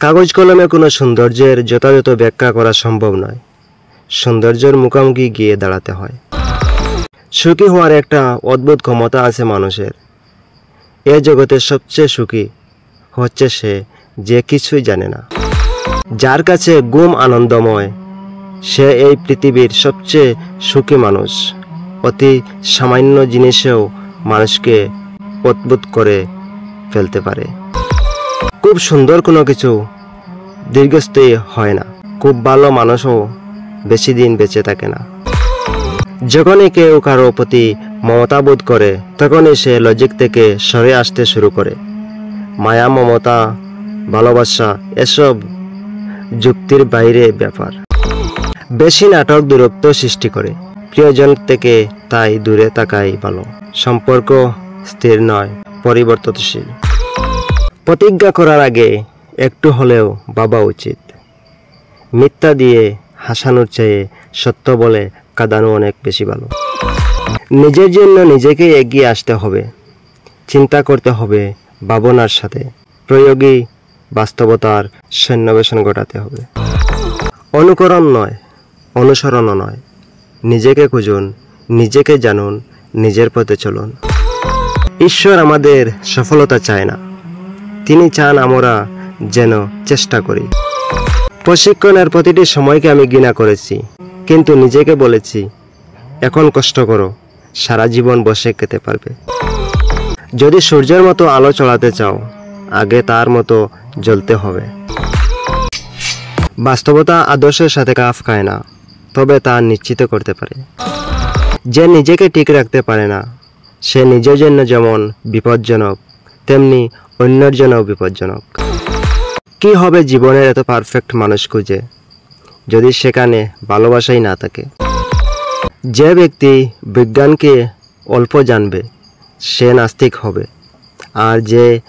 কাগজ কলমে কোনো সৌন্দর্যের যথাযথ ব্যাখ্যা করা সম্ভব নয়। সৌন্দর্যের মুখোমুখি গিয়ে দাঁড়াতে হয়। সুখী হওয়ার একটা অদ্ভুত ক্ষমতা আছে মানুষের। এ জগতের সবচেয়ে সুখী হচ্ছে সে যে কিছুই জানে না। যার কাছে ঘুম আনন্দময়, সে এই পৃথিবীর সবচেয়ে সুখী মানুষ। অতি সামান্য জিনিসেও মানুষকে অদ্ভুত করে ফেলতে পারে। খুব সুন্দর কোনো কিছু দীর্ঘস্থায়ী হয় না। খুব ভালো মানুষও বেশি দিন বেঁচে থাকে না। যখনই কেউ কারো প্রতি মমতা বোধ করে, তখনই সে লজিক থেকে সরে আসতে শুরু করে। মায়া, মমতা, ভালোবাসা এসব যুক্তির বাইরে ব্যাপার। বেশি নাটক দূরত্ব সৃষ্টি করে। প্রিয়জন থেকে তাই দূরে থাকাই ভালো। সম্পর্ক স্থির নয়, পরিবর্তনশীল। প্রতিজ্ঞা করার আগে একটু হলেও ভাবা উচিত। মিথ্যা দিয়ে হাসানোর চেয়ে সত্য বলে কাঁদানো অনেক বেশি ভালো। নিজের জন্য নিজেকে এগিয়ে আসতে হবে। চিন্তা করতে হবে ভাবনার সাথে। প্রয়োগী বাস্তবতার সন্নিবেশন ঘটাতে হবে। অনুকরণ নয়, অনুসরণও নয়। নিজেকে খুঁজুন, নিজেকে জানুন, নিজের পথে চলুন। ঈশ্বর আমাদের সফলতা চায় না, তিনি চান আমরা যেন চেষ্টা করি। প্রশিক্ষণের প্রতিটি সময়কে আমি ঘৃণা করেছি, কিন্তু নিজেকে বলেছি এখন কষ্ট করো, সারা জীবন বসে খেতে পারবে। যদি সূর্যের মতো আলো ছড়াতে চাও, আগে তার মতো জ্বলতে হবে। বাস্তবতা আদর্শের সাথে খাপ খায় না, তবে তা নিশ্চিত করতে পারে। যে নিজেকে ঠিক রাখতে পারে না, সে নিজের জন্য যেমন বিপজ্জনক, তেমনি অন্যের জন্যও বিপজ্জনক। কি হবে জীবনের এত পারফেক্ট মানুষ খুঁজে, যদি সেখানে ভালোবাসাই না থাকে? যে ব্যক্তি বিজ্ঞানকে অল্প জানবে, সে নাস্তিক হবে। আর যে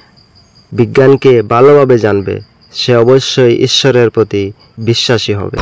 বিজ্ঞানকে ভালোভাবে জানবে, সে অবশ্যই ঈশ্বরের প্রতি বিশ্বাসী হবে।